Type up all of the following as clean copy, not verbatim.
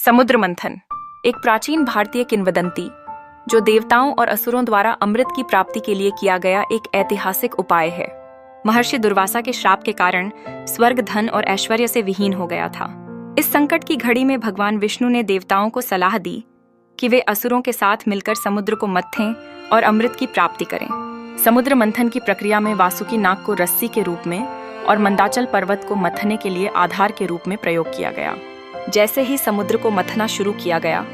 समुद्र मंथन एक प्राचीन भारतीय किंवदंती जो देवताओं और असुरों द्वारा अमृत की प्राप्ति के लिए किया गया एक ऐतिहासिक उपाय है। महर्षि दुर्वासा के श्राप के कारण स्वर्ग धन और ऐश्वर्य से विहीन हो गया था। इस संकट की घड़ी में भगवान विष्णु ने देवताओं को सलाह दी कि वे असुरों के साथ मिलकर समुद्र को मत्थें और अमृत की प्राप्ति करें। समुद्र मंथन की प्रक्रिया में वासुकी नाग को रस्सी के रूप में और मंदाचल पर्वत को मथने के लिए आधार के रूप में प्रयोग किया गया। जैसे ही समुद्र को मथना शुरू किया गया,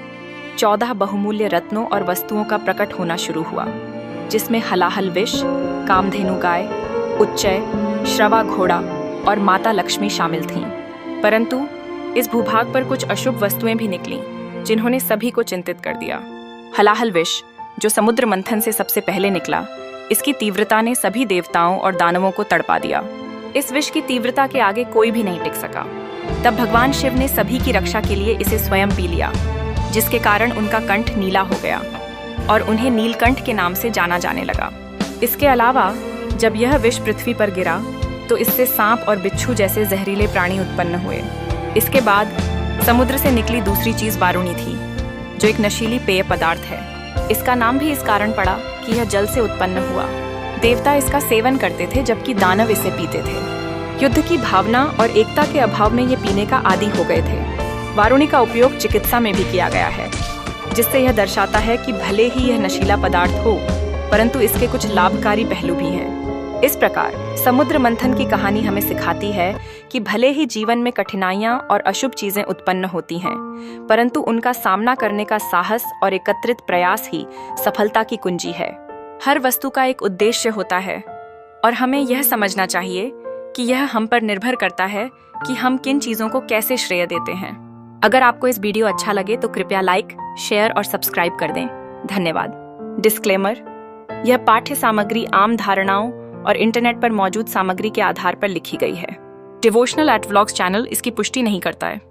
14 बहुमूल्य रत्नों और वस्तुओं का प्रकट होना शुरू हुआ, जिसमें हलाहल विष, कामधेनु गाय, उच्चय, श्रवा घोड़ा और माता लक्ष्मी शामिल थीं। परंतु इस भूभाग पर कुछ अशुभ वस्तुएं भी निकलीं, जिन्होंने सभी को चिंतित कर दिया। हलाहल विष, जो समुद्र मंथन से सबसे पहले निकला, इसकी तीव्रता ने सभी देवताओं और दानवों को तड़पा दिया। इस विष की तीव्रता के आगे कोई भी नहीं टिक सका। तब भगवान शिव ने सभी की रक्षा के लिए इसे स्वयं पी लिया, जिसके कारण उनका कंठ नीला हो गया और उन्हें नीलकंठ के नाम से जाना जाने लगा। इसके अलावा जब यह विष पृथ्वी पर गिरा तो इससे सांप और बिच्छू जैसे जहरीले प्राणी उत्पन्न हुए। इसके बाद समुद्र से निकली दूसरी चीज वारुणी थी, जो एक नशीली पेय पदार्थ है। इसका नाम भी इस कारण पड़ा कि यह जल से उत्पन्न हुआ। देवता इसका सेवन करते थे, जबकि दानव इसे पीते थे। युद्ध की भावना और एकता के अभाव में ये पीने का आदी हो गए थे। वारुणी का उपयोग चिकित्सा में भी किया गया है, जिससे यह दर्शाता है कि भले ही यह नशीला पदार्थ हो, परंतु इसके कुछ लाभकारी पहलू भी हैं। इस प्रकार समुद्र मंथन की कहानी हमें सिखाती है कि भले ही जीवन में कठिनाइयां और अशुभ चीजें उत्पन्न होती हैं, परंतु उनका सामना करने का साहस और एकत्रित प्रयास ही सफलता की कुंजी है। हर वस्तु का एक उद्देश्य होता है और हमें यह समझना चाहिए कि यह हम पर निर्भर करता है कि हम किन चीजों को कैसे श्रेय देते हैं। अगर आपको इस वीडियो अच्छा लगे तो कृपया लाइक, शेयर और सब्सक्राइब कर दें। धन्यवाद। डिस्क्लेमर: यह पाठ्य सामग्री आम धारणाओं और इंटरनेट पर मौजूद सामग्री के आधार पर लिखी गई है। डिवोशनल @ व्लॉग्स चैनल इसकी पुष्टि नहीं करता है।